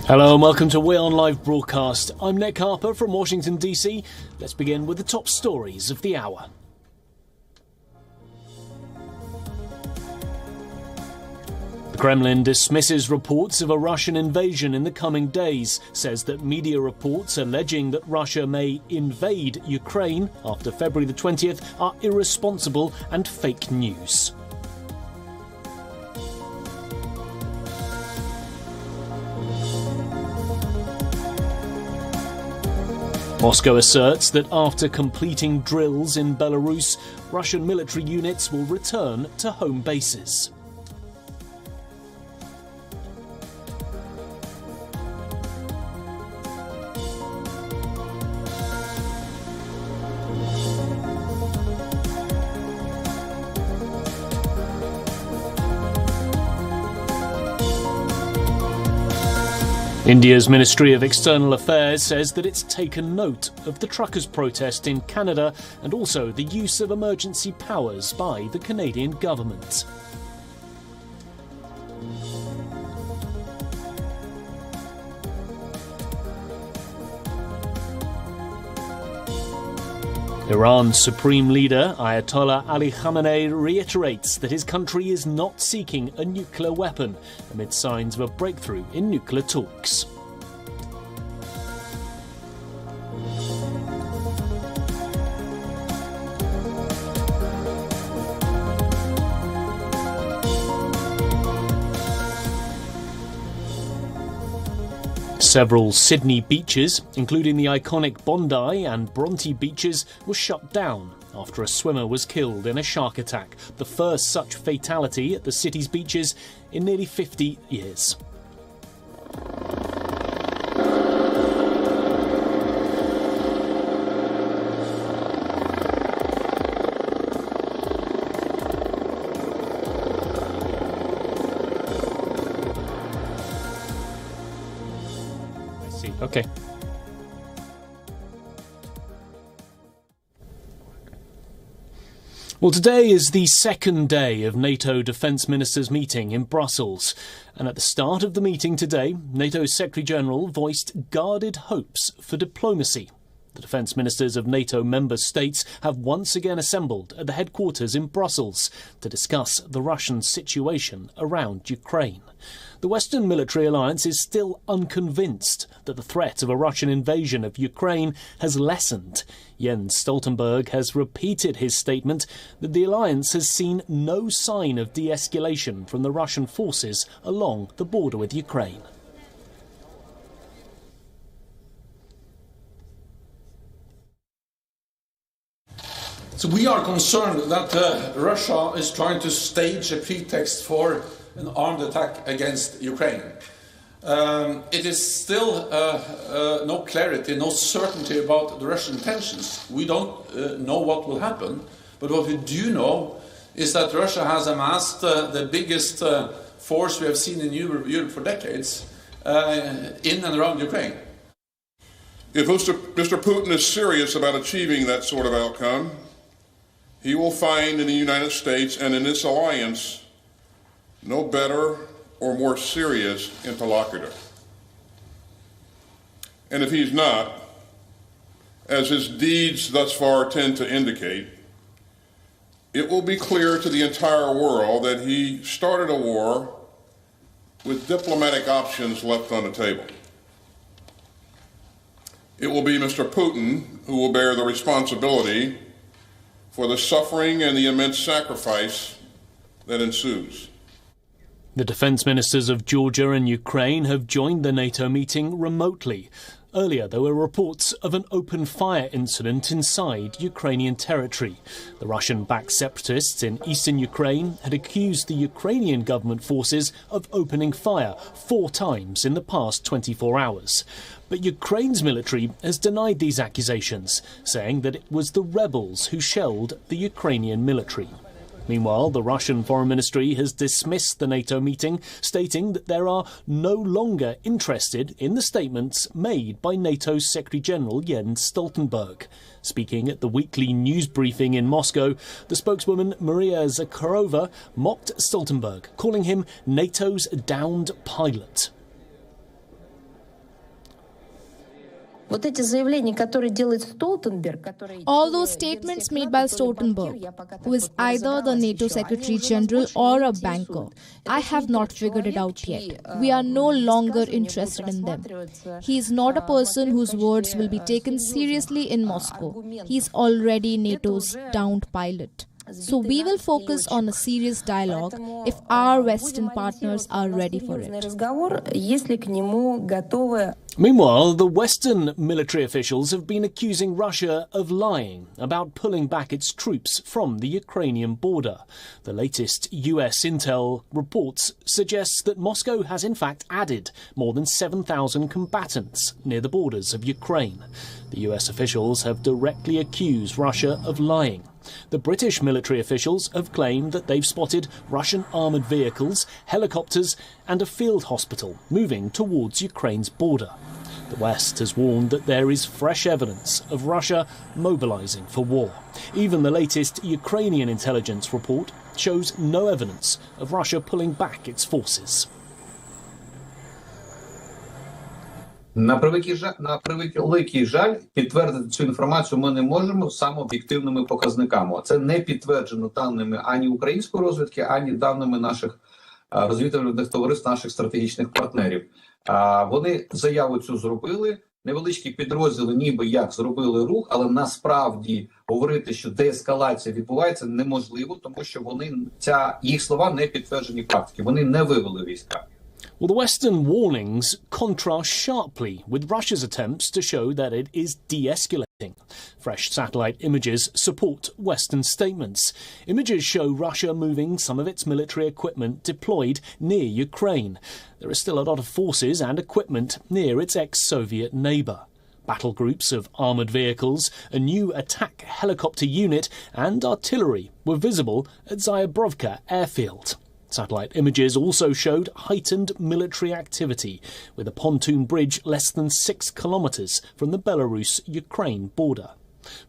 Hello and welcome to WION Live Broadcast. I'm Nick Harper from Washington DC. Let's begin with the top stories of the hour. The Kremlin dismisses reports of a Russian invasion in the coming days, says that media reports alleging that Russia may invade Ukraine after February the 20th are irresponsible and fake news. Moscow asserts that after completing drills in Belarus, Russian military units will return to home bases. India's Ministry of External Affairs says that it's taken note of the truckers' protest in Canada and also the use of emergency powers by the Canadian government. Iran's Supreme Leader, Ayatollah Ali Khamenei, reiterates that his country is not seeking a nuclear weapon amid signs of a breakthrough in nuclear talks. Several Sydney beaches, including the iconic Bondi and Bronte beaches, were shut down after a swimmer was killed in a shark attack, the first such fatality at the city's beaches in nearly 50 years. Okay. Well, today is the second day of NATO defence ministers' meeting in Brussels. And at the start of the meeting today, NATO's Secretary-General voiced guarded hopes for diplomacy. The defence ministers of NATO member states have once again assembled at the headquarters in Brussels to discuss the Russian situation around Ukraine. The Western military alliance is still unconvinced that the threat of a Russian invasion of Ukraine has lessened. Jens Stoltenberg has repeated his statement that the alliance has seen no sign of de-escalation from the Russian forces along the border with Ukraine. So we are concerned that Russia is trying to stage a pretext for an armed attack against Ukraine. It is still no clarity, no certainty about the Russian intentions. We don't know what will happen, but what we do know is that Russia has amassed the biggest force we have seen in Europe for decades in and around Ukraine. If Mr. Putin is serious about achieving that sort of outcome, he will find in the United States and in this alliance no better or more serious interlocutor. And if he's not, as his deeds thus far tend to indicate, it will be clear to the entire world that he started a war with diplomatic options left on the table. It will be Mr. Putin who will bear the responsibility for the suffering and the immense sacrifice that ensues. The defence ministers of Georgia and Ukraine have joined the NATO meeting remotely. Earlier, there were reports of an open fire incident inside Ukrainian territory. The Russian-backed separatists in eastern Ukraine had accused the Ukrainian government forces of opening fire 4 times in the past 24 hours. But Ukraine's military has denied these accusations, saying that it was the rebels who shelled the Ukrainian military. Meanwhile, the Russian Foreign Ministry has dismissed the NATO meeting, stating that they are no longer interested in the statements made by NATO's Secretary-General Jens Stoltenberg. Speaking at the weekly news briefing in Moscow, the spokeswoman Maria Zakharova mocked Stoltenberg, calling him NATO's downed pilot. All those statements made by Stoltenberg, who is either the NATO Secretary General or a banker, I have not figured it out yet. We are no longer interested in them. He is not a person whose words will be taken seriously in Moscow. He is already NATO's downed pilot. So we will focus on a serious dialogue if our Western partners are ready for it. Meanwhile, the Western military officials have been accusing Russia of lying about pulling back its troops from the Ukrainian border. The latest US intel reports suggest that Moscow has in fact added more than 7,000 combatants near the borders of Ukraine. The US officials have directly accused Russia of lying. The British military officials have claimed that they've spotted Russian armoured vehicles, helicopters and a field hospital moving towards Ukraine's border. The West has warned that there is fresh evidence of Russia mobilising for war. Even the latest Ukrainian intelligence report shows no evidence of Russia pulling back its forces. На превеликий жаль, підтвердити цю інформацію ми не можемо саме об'єктивними показниками. Це не підтверджено даними ані української розвідки, ані даними наших розвідувальних товариств, наших стратегічних партнерів. Вони заяву цю зробили, невеличкі підрозділи ніби як зробили рух, але насправді говорити, що деескалація відбувається, неможливо, тому що їх слова не підтверджені практики, вони не вивели війська. Well, the Western warnings contrast sharply with Russia's attempts to show that it is de-escalating. Fresh satellite images support Western statements. Images show Russia moving some of its military equipment deployed near Ukraine. There is still a lot of forces and equipment near its ex-Soviet neighbour. Battle groups of armoured vehicles, a new attack helicopter unit and artillery were visible at Zayabrovka airfield. Satellite images also showed heightened military activity, with a pontoon bridge less than 6 kilometres from the Belarus-Ukraine border.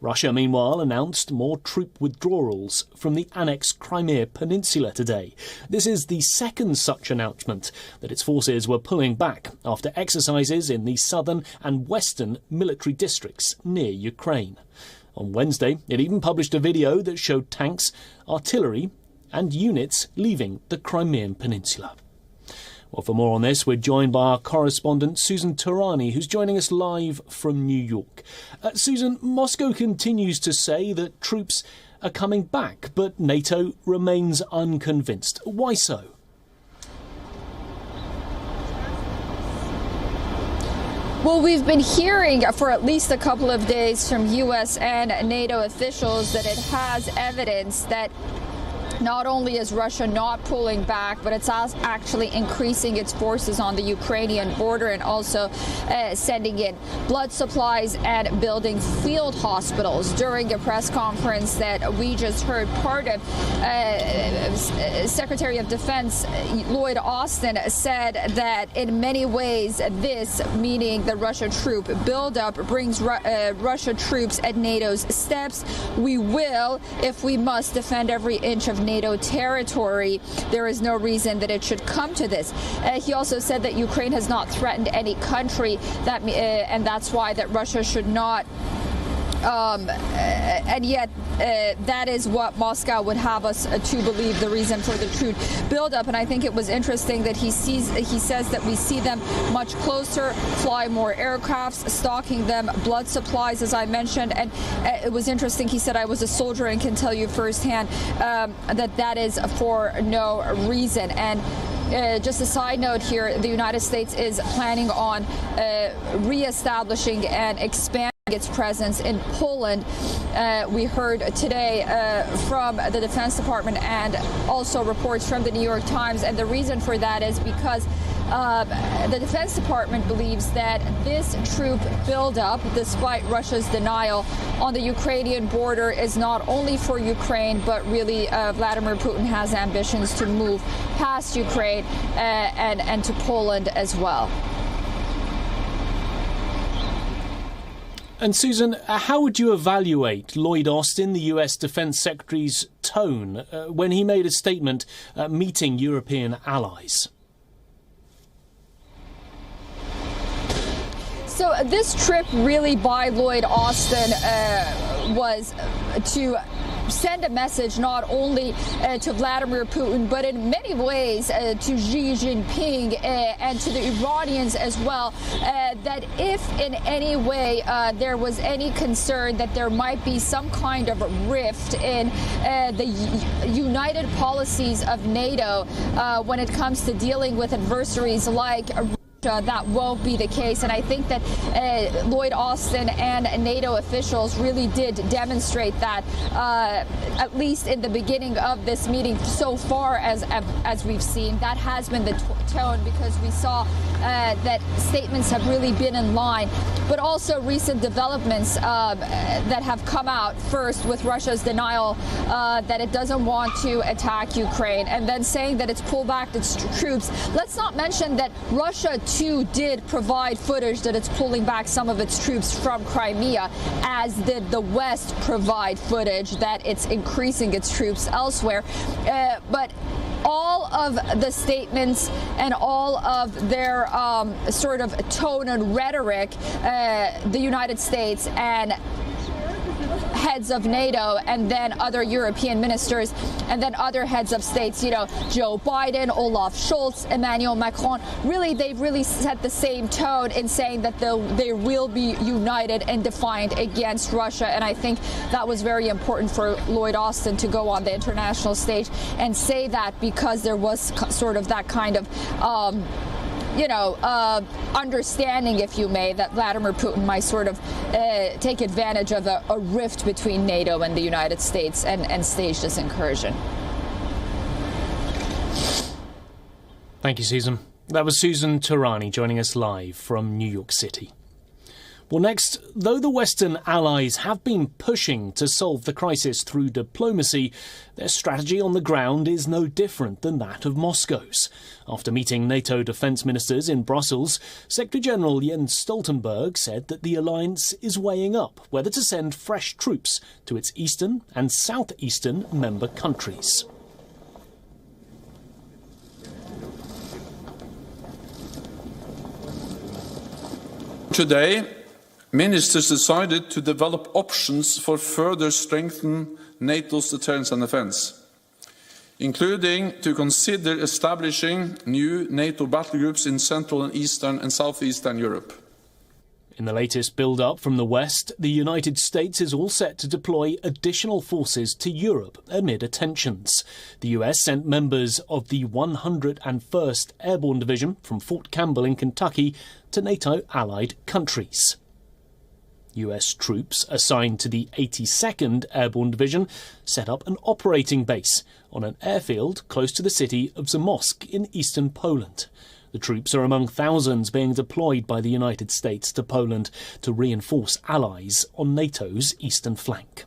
Russia, meanwhile, announced more troop withdrawals from the annexed Crimea Peninsula today. This is the second such announcement that its forces were pulling back after exercises in the southern and western military districts near Ukraine. On Wednesday, it even published a video that showed tanks, artillery and units leaving the Crimean Peninsula. Well, for more on this, we're joined by our correspondent Susan Turani, who's joining us live from New York. Susan, Moscow continues to say that troops are coming back, but NATO remains unconvinced. Why so? Well, we've been hearing for at least a couple of days from US and NATO officials that it has evidence that not only is Russia not pulling back, but it's actually increasing its forces on the Ukrainian border and also sending in blood supplies and building field hospitals. During a press conference that we just heard, part of Secretary of Defense Lloyd Austin said that in many ways this, meaning the Russia troop buildup, brings Russia troops at NATO's steps. We will, if we must, defend every inch of NATO territory. There is no reason that it should come to this. He also said that Ukraine has not threatened any country, and that's why that Russia should not. And yet, that is what Moscow would have us to believe, the reason for the troop buildup. And I think it was interesting that he says that we see them much closer, fly more aircrafts, stocking them blood supplies, as I mentioned. And it was interesting. He said, I was a soldier and can tell you firsthand that is for no reason. And just a side note here, the United States is planning on reestablishing and expanding its presence in Poland. We heard today from the Defense Department and also reports from the New York Times, and the reason for that is because the Defense Department believes that this troop buildup, despite Russia's denial on the Ukrainian border, is not only for Ukraine, but really Vladimir Putin has ambitions to move past Ukraine and to Poland as well. And Susan, how would you evaluate Lloyd Austin, the US Defence Secretary's tone when he made a statement meeting European allies? So this trip really by Lloyd Austin was to send a message not only to Vladimir Putin, but in many ways to Xi Jinping and to the Iranians as well, that if in any way there was any concern that there might be some kind of rift in the united policies of NATO when it comes to dealing with adversaries like that won't be the case. And I think that Lloyd Austin and NATO officials really did demonstrate that, at least in the beginning of this meeting so far as we've seen. That has been the tone, because we saw that statements have really been in line. But also recent developments that have come out, first with Russia's denial that it doesn't want to attack Ukraine, and then saying that it's pulled back its troops. Let's not mention that Russia too did provide footage that it's pulling back some of its troops from Crimea, as did the West provide footage that it's increasing its troops elsewhere. But all of the statements and all of their sort of tone and rhetoric, the United States and heads of NATO, and then other European ministers, and then other heads of states, you know, Joe Biden, Olaf Scholz, Emmanuel Macron, they've really set the same tone in saying that they will be united and defiant against Russia. And I think that was very important for Lloyd Austin to go on the international stage and say that, because there was sort of that kind of understanding, if you may, that Vladimir Putin might sort of take advantage of a rift between NATO and the United States and stage this incursion. Thank you, Susan. That was Susan Tarani joining us live from New York City. Well, next, though the Western allies have been pushing to solve the crisis through diplomacy, their strategy on the ground is no different than that of Moscow's. After meeting NATO defence ministers in Brussels, Secretary-General Jens Stoltenberg said that the alliance is weighing up whether to send fresh troops to its eastern and southeastern member countries. Today, ministers decided to develop options for further strengthen NATO's deterrence and defence, including to consider establishing new NATO battlegroups in Central and Eastern and Southeastern Europe. In the latest build-up from the West, the United States is all set to deploy additional forces to Europe amid tensions. The US sent members of the 101st Airborne Division from Fort Campbell in Kentucky to NATO allied countries. US troops assigned to the 82nd Airborne Division set up an operating base on an airfield close to the city of Zamość in eastern Poland. The troops are among thousands being deployed by the United States to Poland to reinforce allies on NATO's eastern flank.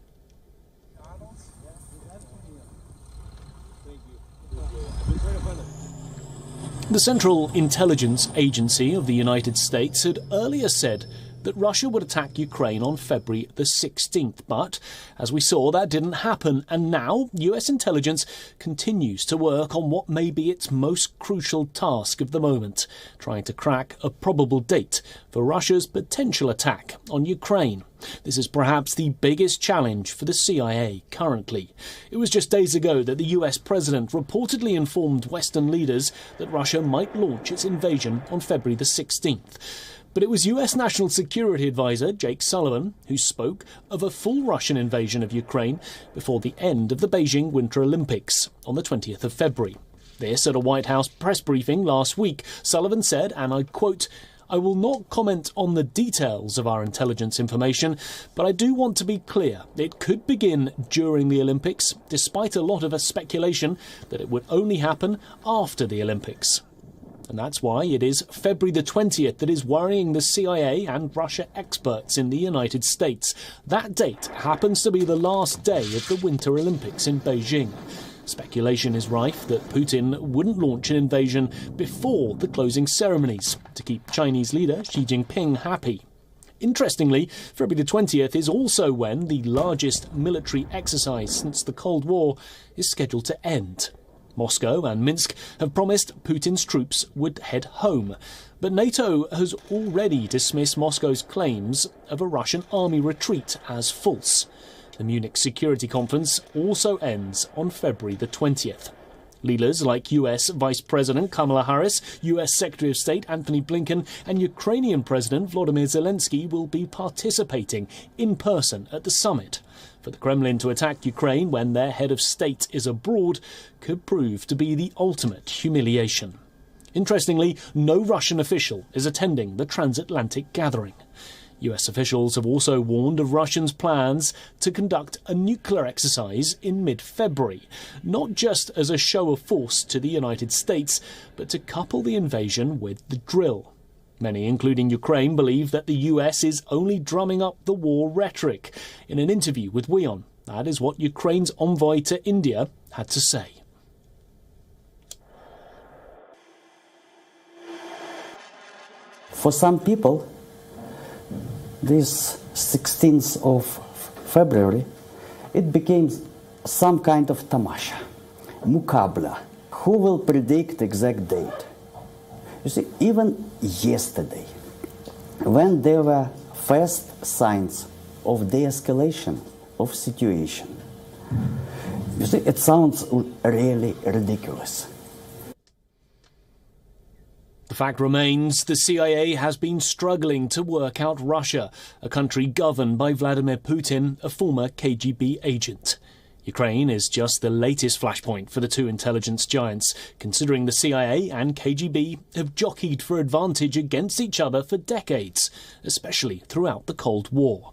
The Central Intelligence Agency of the United States had earlier said that Russia would attack Ukraine on February the 16th. But, as we saw, that didn't happen. And now, US intelligence continues to work on what may be its most crucial task of the moment, trying to crack a probable date for Russia's potential attack on Ukraine. This is perhaps the biggest challenge for the CIA currently. It was just days ago that the US president reportedly informed Western leaders that Russia might launch its invasion on February the 16th. But it was US National Security Advisor Jake Sullivan who spoke of a full Russian invasion of Ukraine before the end of the Beijing Winter Olympics on the 20th of February. This at a White House press briefing last week. Sullivan said, and I quote, "I will not comment on the details of our intelligence information, but I do want to be clear. It could begin during the Olympics, despite a lot of speculation that it would only happen after the Olympics." And that's why it is February the 20th that is worrying the CIA and Russia experts in the United States. That date happens to be the last day of the Winter Olympics in Beijing. Speculation is rife that Putin wouldn't launch an invasion before the closing ceremonies to keep Chinese leader Xi Jinping happy. Interestingly, February the 20th is also when the largest military exercise since the Cold War is scheduled to end. Moscow and Minsk have promised Putin's troops would head home. But NATO has already dismissed Moscow's claims of a Russian army retreat as false. The Munich Security Conference also ends on February the 20th. Leaders like US Vice President Kamala Harris, US Secretary of State Antony Blinken and Ukrainian President Volodymyr Zelensky will be participating in person at the summit. For the Kremlin to attack Ukraine when their head of state is abroad could prove to be the ultimate humiliation. Interestingly, no Russian official is attending the transatlantic gathering. US officials have also warned of Russians' plans to conduct a nuclear exercise in mid-February, not just as a show of force to the United States, but to couple the invasion with the drill. Many, including Ukraine, believe that the US is only drumming up the war rhetoric. In an interview with WION, that is what Ukraine's envoy to India had to say. For some people, this 16th of February, it became some kind of tamasha, mukabla. Who will predict the exact date? You see, even yesterday, when there were first signs of de-escalation of situation, you see, it sounds really ridiculous. The fact remains the CIA has been struggling to work out Russia, a country governed by Vladimir Putin, a former KGB agent. Ukraine is just the latest flashpoint for the two intelligence giants, considering the CIA and KGB have jockeyed for advantage against each other for decades, especially throughout the Cold War.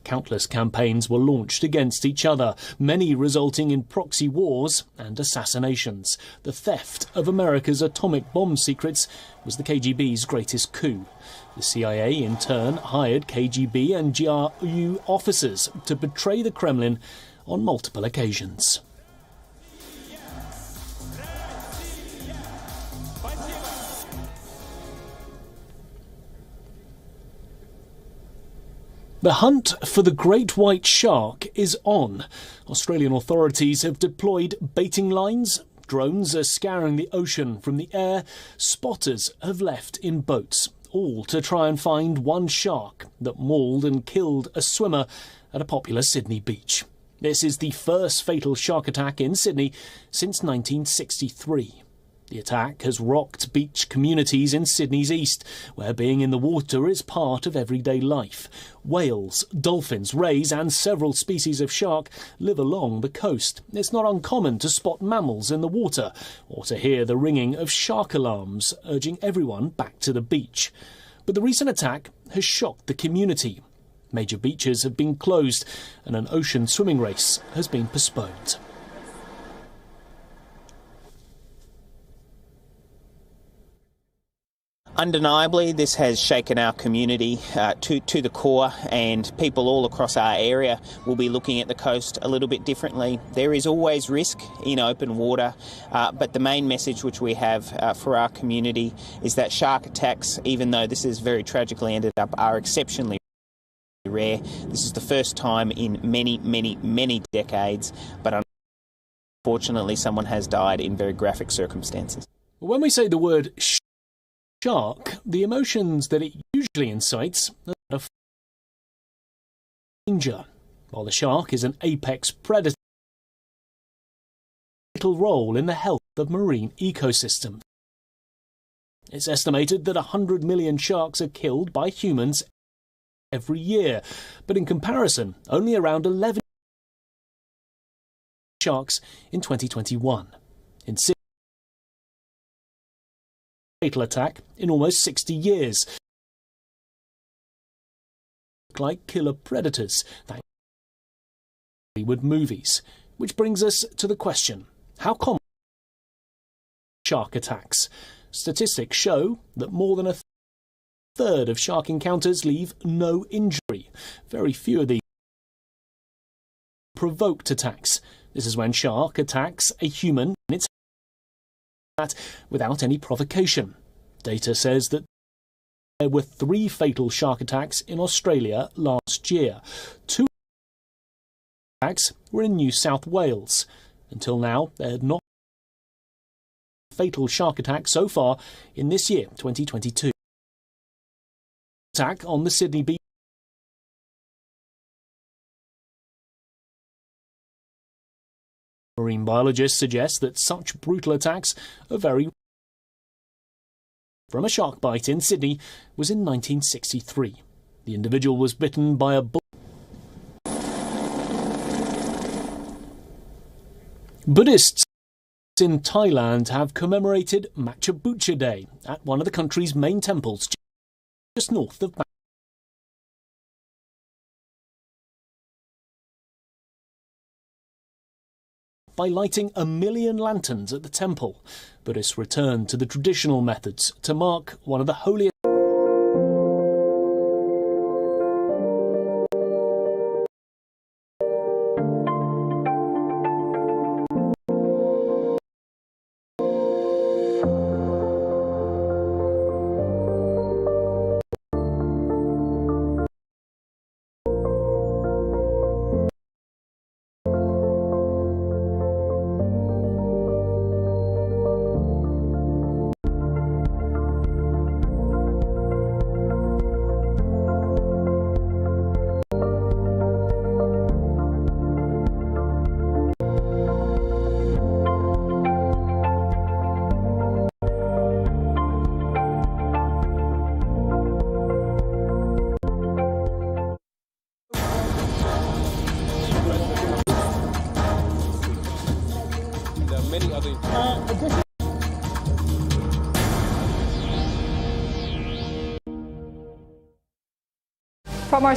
Countless campaigns were launched against each other, many resulting in proxy wars and assassinations. The theft of America's atomic bomb secrets was the KGB's greatest coup. The CIA, in turn, hired KGB and GRU officers to betray the Kremlin on multiple occasions. The hunt for the great white shark is on. Australian authorities have deployed baiting lines, drones are scouring the ocean from the air, spotters have left in boats, all to try and find one shark that mauled and killed a swimmer at a popular Sydney beach. This is the first fatal shark attack in Sydney since 1963. The attack has rocked beach communities in Sydney's east, where being in the water is part of everyday life. Whales, dolphins, rays and several species of shark live along the coast. It's not uncommon to spot mammals in the water or to hear the ringing of shark alarms, urging everyone back to the beach. But the recent attack has shocked the community. Major beaches have been closed and an ocean swimming race has been postponed. Undeniably, this has shaken our community to the core, and people all across our area will be looking at the coast a little bit differently. There is always risk in open water, but the main message which we have for our community is that shark attacks, even though this has very tragically ended up, are exceptionally rare. This is the first time in many decades, but unfortunately someone has died in very graphic circumstances. When we say the word shark, the emotions that it usually incites are that of danger. While the shark is an apex predator, it plays a vital role in the health of marine ecosystems. It's estimated that 100 million sharks are killed by humans every year, but in comparison, only around 11 sharks in 2021. In fatal attack in almost 60 years. Like killer predators, thanks to Hollywood movies. Which brings us to the question, how common are shark attacks? Statistics show that more than a third of shark encounters leave no injury. Very few of these provoked attacks. This is when shark attacks a human in its without any provocation. Data says that there were 3 fatal shark attacks in Australia last year. 2 attacks were in New South Wales. Until now, there had not fatal shark attack so far in this year, 2022. Attack on the Sydney beach. Marine biologists suggest that such brutal attacks are very from a shark bite in Sydney was in 1963. The individual was bitten by a bull. Buddhists in Thailand have commemorated Macha Bucha Day at one of the country's main temples just north of by lighting 1 million lanterns at the temple. Buddhists returned to the traditional methods to mark one of the holiest From our